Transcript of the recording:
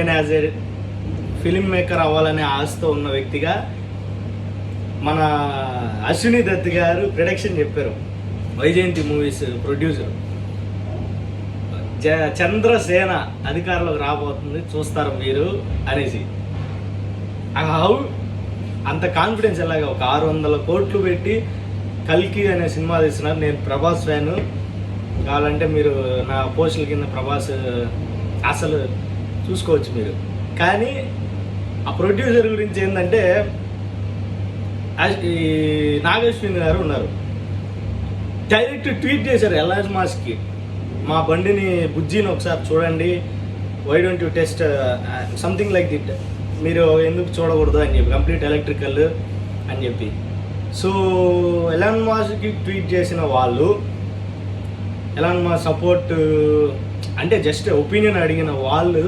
నేను as a film maker అవ్వాలనే ఆశతో ఉన్న వ్యక్తిగా మన అశ్విని దత్ గారు ప్రొడక్షన్ చెప్పారు. వైజయంతి మూవీస్ ప్రొడ్యూసర్ చంద్రసేన అధికారంలోకి రాబోతుంది, చూస్తారు మీరు అనేసి. హౌ అంత కాన్ఫిడెన్స్ ఎలాగా? ఒక 600 కోట్లు పెట్టి కల్కి అనే సినిమా తీస్తున్నారు. నేను ప్రభాస్ ఫ్యాను, కావాలంటే మీరు నా పోస్టుల కింద ప్రభాస్ అసలు చూసుకోవచ్చు మీరు. కానీ ఆ ప్రొడ్యూసర్ గురించి ఏంటంటే ఈ నాగేశ్వరి గారు ఉన్నారు, డైరెక్ట్ ట్వీట్ చేశారు ఎల్ఆర్ మాస్కి, మా బండిని బుజ్జిని ఒకసారి చూడండి, why don't you test something like that, మీరు ఎందుకు చూడకూడదు అని చెప్పి, కంప్లీట్ ఎలక్ట్రికల్ అని చెప్పి. సో ఎలాన్ మాస్కి ట్వీట్ చేసిన వాళ్ళు, ఎలాన్ మాస్ సపోర్ట్ అంటే జస్ట్ ఒపీనియన్ అడిగిన వాళ్ళు